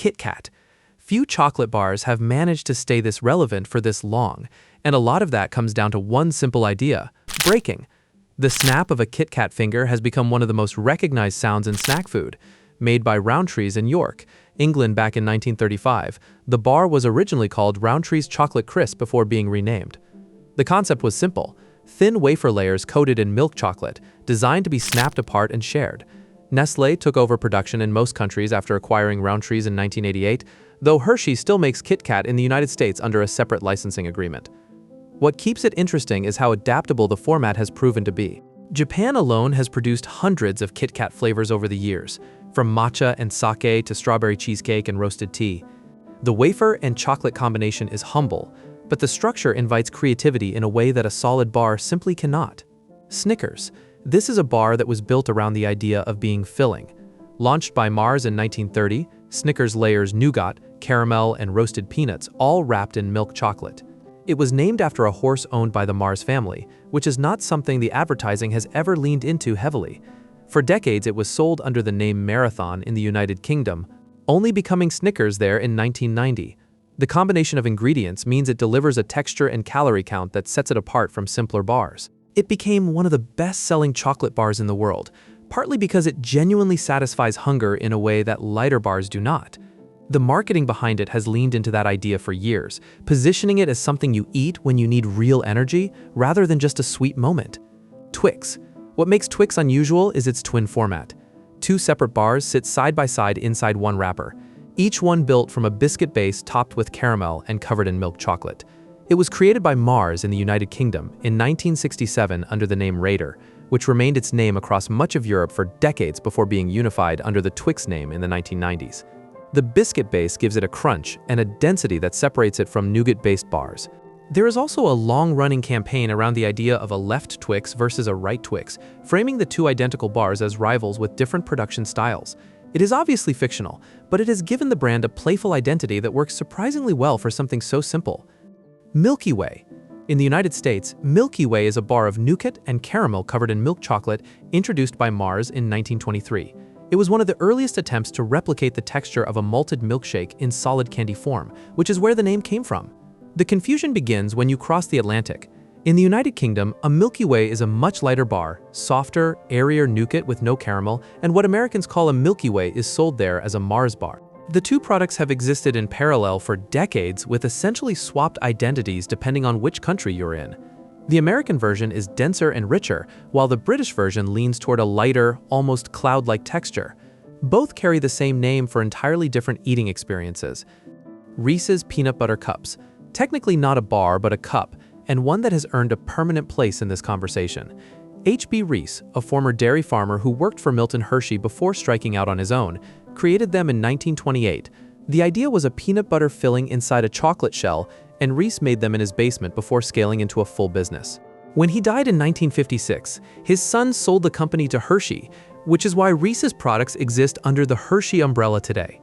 Kit Kat. Few chocolate bars have managed to stay this relevant for this long, and a lot of that comes down to one simple idea: breaking. The snap of a Kit Kat finger has become one of the most recognized sounds in snack food. Made by Rowntree's in York, England back in 1935, the bar was originally called Rowntree's Chocolate Crisp before being renamed. The concept was simple: thin wafer layers coated in milk chocolate, designed to be snapped apart and shared. Nestlé took over production in most countries after acquiring Rowntree's in 1988, though Hershey still makes Kit Kat in the United States under a separate licensing agreement. What keeps it interesting is how adaptable the format has proven to be. Japan alone has produced hundreds of Kit Kat flavors over the years, from matcha and sake to strawberry cheesecake and roasted tea. The wafer and chocolate combination is humble, but the structure invites creativity in a way that a solid bar simply cannot. Snickers. This is a bar that was built around the idea of being filling. Launched by Mars in 1930, Snickers layers nougat, caramel, and roasted peanuts, all wrapped in milk chocolate. It was named after a horse owned by the Mars family, which is not something the advertising has ever leaned into heavily. For decades, it was sold under the name Marathon in the United Kingdom, only becoming Snickers there in 1990. The combination of ingredients means it delivers a texture and calorie count that sets it apart from simpler bars. It became one of the best-selling chocolate bars in the world, partly because it genuinely satisfies hunger in a way that lighter bars do not. The marketing behind it has leaned into that idea for years, positioning it as something you eat when you need real energy rather than just a sweet moment. Twix. What makes Twix unusual is its twin format. Two separate bars sit side by side inside one wrapper, each one built from a biscuit base topped with caramel and covered in milk chocolate. It was created by Mars in the United Kingdom in 1967 under the name Raider, which remained its name across much of Europe for decades before being unified under the Twix name in the 1990s. The biscuit base gives it a crunch and a density that separates it from nougat-based bars. There is also a long-running campaign around the idea of a left Twix versus a right Twix, framing the two identical bars as rivals with different production styles. It is obviously fictional, but it has given the brand a playful identity that works surprisingly well for something so simple. Milky Way. In the United States, Milky Way is a bar of nougat and caramel covered in milk chocolate introduced by Mars in 1923. It was one of the earliest attempts to replicate the texture of a malted milkshake in solid candy form, which is where the name came from. The confusion begins when you cross the Atlantic. In the United Kingdom, a Milky Way is a much lighter bar, softer, airier nougat with no caramel, and what Americans call a Milky Way is sold there as a Mars bar. The two products have existed in parallel for decades with essentially swapped identities depending on which country you're in. The American version is denser and richer, while the British version leans toward a lighter, almost cloud-like texture. Both carry the same name for entirely different eating experiences. Reese's Peanut Butter Cups. Technically not a bar, but a cup, and one that has earned a permanent place in this conversation. H.B. Reese, a former dairy farmer who worked for Milton Hershey before striking out on his own, created them in 1928. The idea was a peanut butter filling inside a chocolate shell, and Reese made them in his basement before scaling into a full business. When he died in 1956, his son sold the company to Hershey, which is why Reese's products exist under the Hershey umbrella today.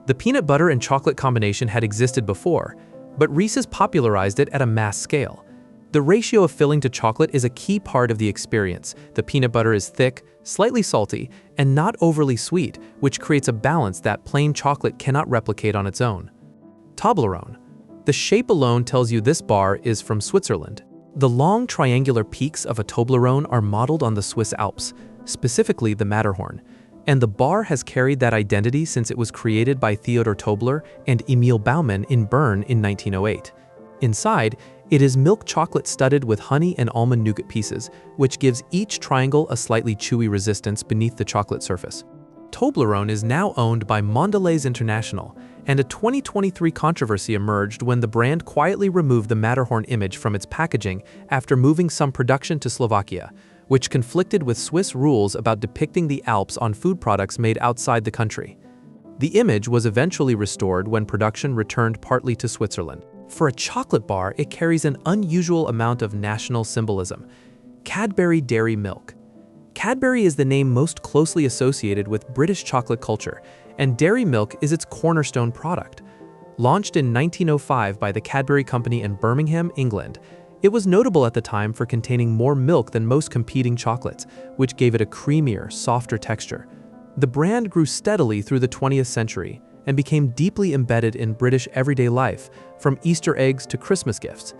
The peanut butter and chocolate combination had existed before, but Reese's popularized it at a mass scale. The ratio of filling to chocolate is a key part of the experience. The peanut butter is thick, slightly salty, and not overly sweet, which creates a balance that plain chocolate cannot replicate on its own. Toblerone. The shape alone tells you this bar is from Switzerland. The long triangular peaks of a Toblerone are modeled on the Swiss Alps, specifically the Matterhorn, and the bar has carried that identity since it was created by Theodor Tobler and Emil Baumann in Bern in 1908. Inside, it is milk chocolate studded with honey and almond nougat pieces, which gives each triangle a slightly chewy resistance beneath the chocolate surface. Toblerone is now owned by Mondelez International, and a 2023 controversy emerged when the brand quietly removed the Matterhorn image from its packaging after moving some production to Slovakia, which conflicted with Swiss rules about depicting the Alps on food products made outside the country. The image was eventually restored when production returned partly to Switzerland. For a chocolate bar, it carries an unusual amount of national symbolism. Cadbury Dairy Milk. Cadbury is the name most closely associated with British chocolate culture, and dairy milk is its cornerstone product. Launched in 1905 by the Cadbury Company in Birmingham, England, it was notable at the time for containing more milk than most competing chocolates, which gave it a creamier, softer texture. The brand grew steadily through the 20th century, and became deeply embedded in British everyday life, from Easter eggs to Christmas gifts.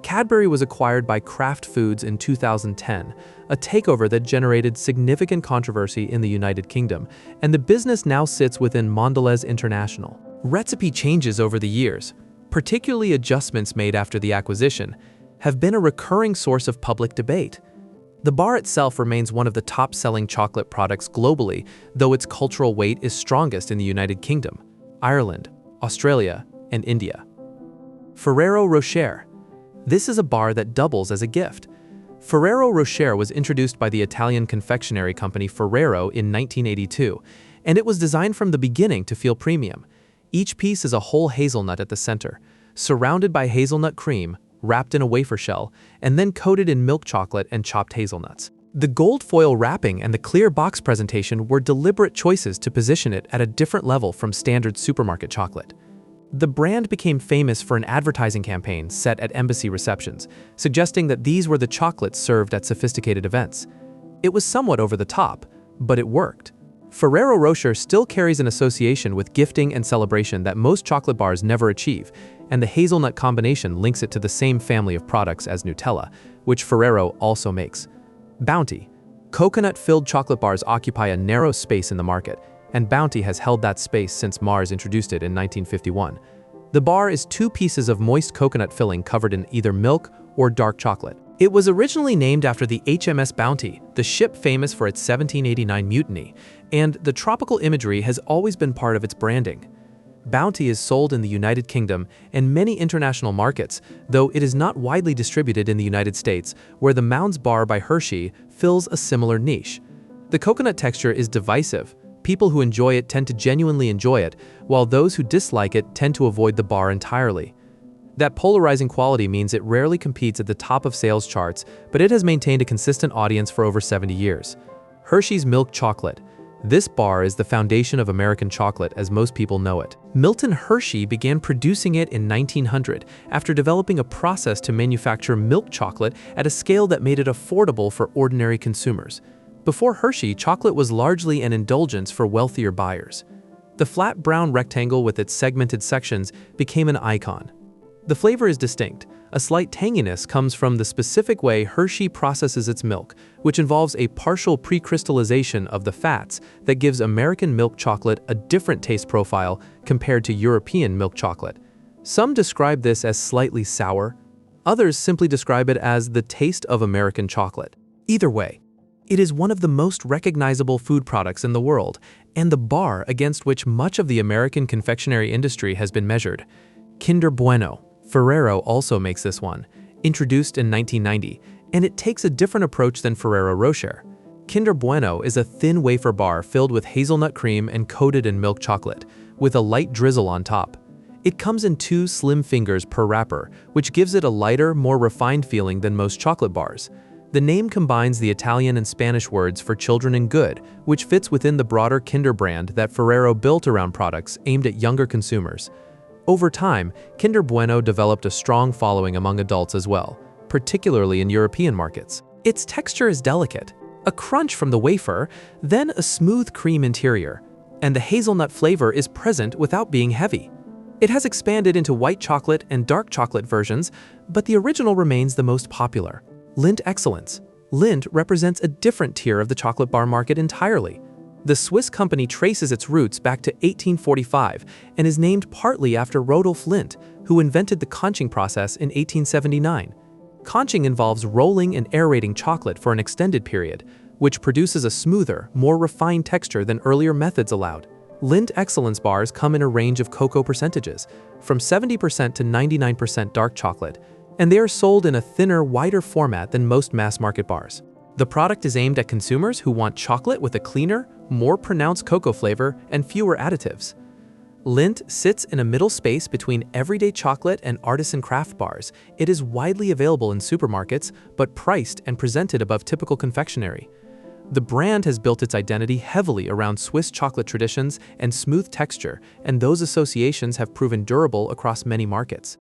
Cadbury was acquired by Kraft Foods in 2010, a takeover that generated significant controversy in the United Kingdom, and the business now sits within Mondelez International. Recipe changes over the years, particularly adjustments made after the acquisition, have been a recurring source of public debate. The bar itself remains one of the top-selling chocolate products globally, though its cultural weight is strongest in the United Kingdom, Ireland, Australia, and India. Ferrero Rocher. This is a bar that doubles as a gift. Ferrero Rocher was introduced by the Italian confectionery company Ferrero in 1982, and it was designed from the beginning to feel premium. Each piece is a whole hazelnut at the center, surrounded by hazelnut cream, wrapped in a wafer shell, and then coated in milk chocolate and chopped hazelnuts. The gold foil wrapping and the clear box presentation were deliberate choices to position it at a different level from standard supermarket chocolate. The brand became famous for an advertising campaign set at embassy receptions, suggesting that these were the chocolates served at sophisticated events. It was somewhat over the top, but it worked. Ferrero Rocher still carries an association with gifting and celebration that most chocolate bars never achieve, and the hazelnut combination links it to the same family of products as Nutella, which Ferrero also makes. Bounty. Coconut-filled chocolate bars occupy a narrow space in the market, and Bounty has held that space since Mars introduced it in 1951. The bar is 2 pieces of moist coconut filling covered in either milk or dark chocolate. It was originally named after the HMS Bounty, the ship famous for its 1789 mutiny, and the tropical imagery has always been part of its branding. Bounty is sold in the United Kingdom and many international markets, though it is not widely distributed in the United States, where the Mounds bar by Hershey fills a similar niche. The coconut texture is divisive. People who enjoy it tend to genuinely enjoy it, while those who dislike it tend to avoid the bar entirely. That polarizing quality means it rarely competes at the top of sales charts, but it has maintained a consistent audience for over 70 years. Hershey's Milk Chocolate. This bar is the foundation of American chocolate as most people know it. Milton Hershey began producing it in 1900 after developing a process to manufacture milk chocolate at a scale that made it affordable for ordinary consumers. Before Hershey, chocolate was largely an indulgence for wealthier buyers. The flat brown rectangle with its segmented sections became an icon. The flavor is distinct. A slight tanginess comes from the specific way Hershey processes its milk, which involves a partial pre-crystallization of the fats that gives American milk chocolate a different taste profile compared to European milk chocolate. Some describe this as slightly sour. Others simply describe it as the taste of American chocolate. Either way, it is one of the most recognizable food products in the world, and the bar against which much of the American confectionery industry has been measured. Kinder Bueno. Ferrero also makes this one, introduced in 1990, and it takes a different approach than Ferrero Rocher. Kinder Bueno is a thin wafer bar filled with hazelnut cream and coated in milk chocolate, with a light drizzle on top. It comes in 2 slim fingers per wrapper, which gives it a lighter, more refined feeling than most chocolate bars. The name combines the Italian and Spanish words for children and good, which fits within the broader Kinder brand that Ferrero built around products aimed at younger consumers. Over time, Kinder Bueno developed a strong following among adults as well, particularly in European markets. Its texture is delicate, a crunch from the wafer, then a smooth cream interior, and the hazelnut flavor is present without being heavy. It has expanded into white chocolate and dark chocolate versions, but the original remains the most popular. Lindt Excellence. Lindt represents a different tier of the chocolate bar market entirely. The Swiss company traces its roots back to 1845 and is named partly after Rodolphe Lindt, who invented the conching process in 1879. Conching involves rolling and aerating chocolate for an extended period, which produces a smoother, more refined texture than earlier methods allowed. Lindt Excellence bars come in a range of cocoa percentages, from 70% to 99% dark chocolate, and they are sold in a thinner, wider format than most mass-market bars. The product is aimed at consumers who want chocolate with a cleaner, more pronounced cocoa flavor and fewer additives. Lindt sits in a middle space between everyday chocolate and artisan craft bars. It is widely available in supermarkets, but priced and presented above typical confectionery. The brand has built its identity heavily around Swiss chocolate traditions and smooth texture, and those associations have proven durable across many markets.